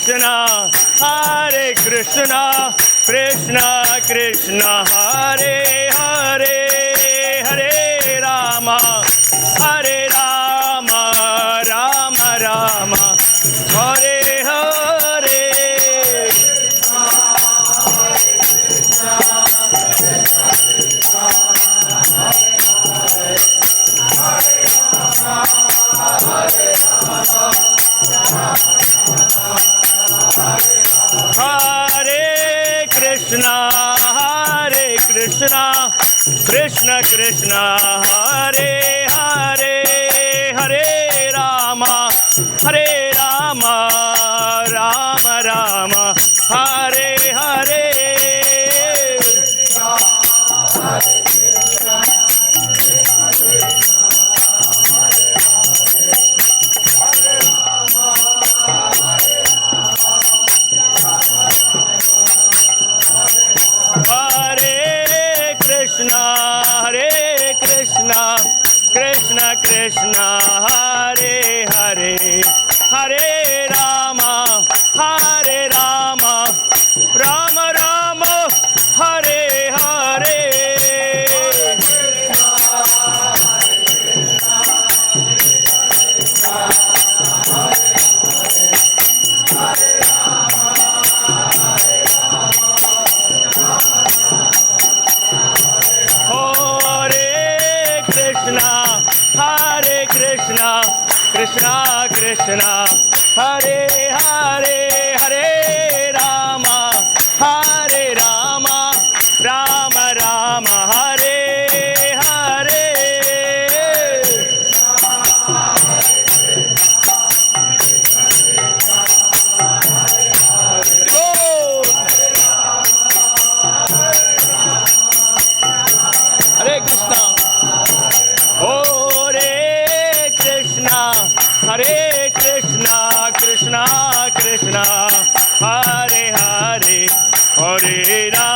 Krishna, Hare Krishna, Krishna Krishna, Hare Hare, Hare Rama, Hare Rama, Rama Rama, Hare Hare. Hare Krishna, Hare Krishna, Krishna Krishna, Hare Hare, Hare Rama, Hare Rama, Rama Rama, Hare Hare. Hare Krishna, Krishna Krishna, Hare Hare, Hare Rama, Hare Rama, Rama Rama, Hare Hare. Hare Krishna, Krishna Krishna, Hare Hare, Hare Rama, Hare Rama, Rama Rama, Hare Hare. Hare Krishna. Hare Krishna, Krishna Krishna, Hare Hare, Hare Rama.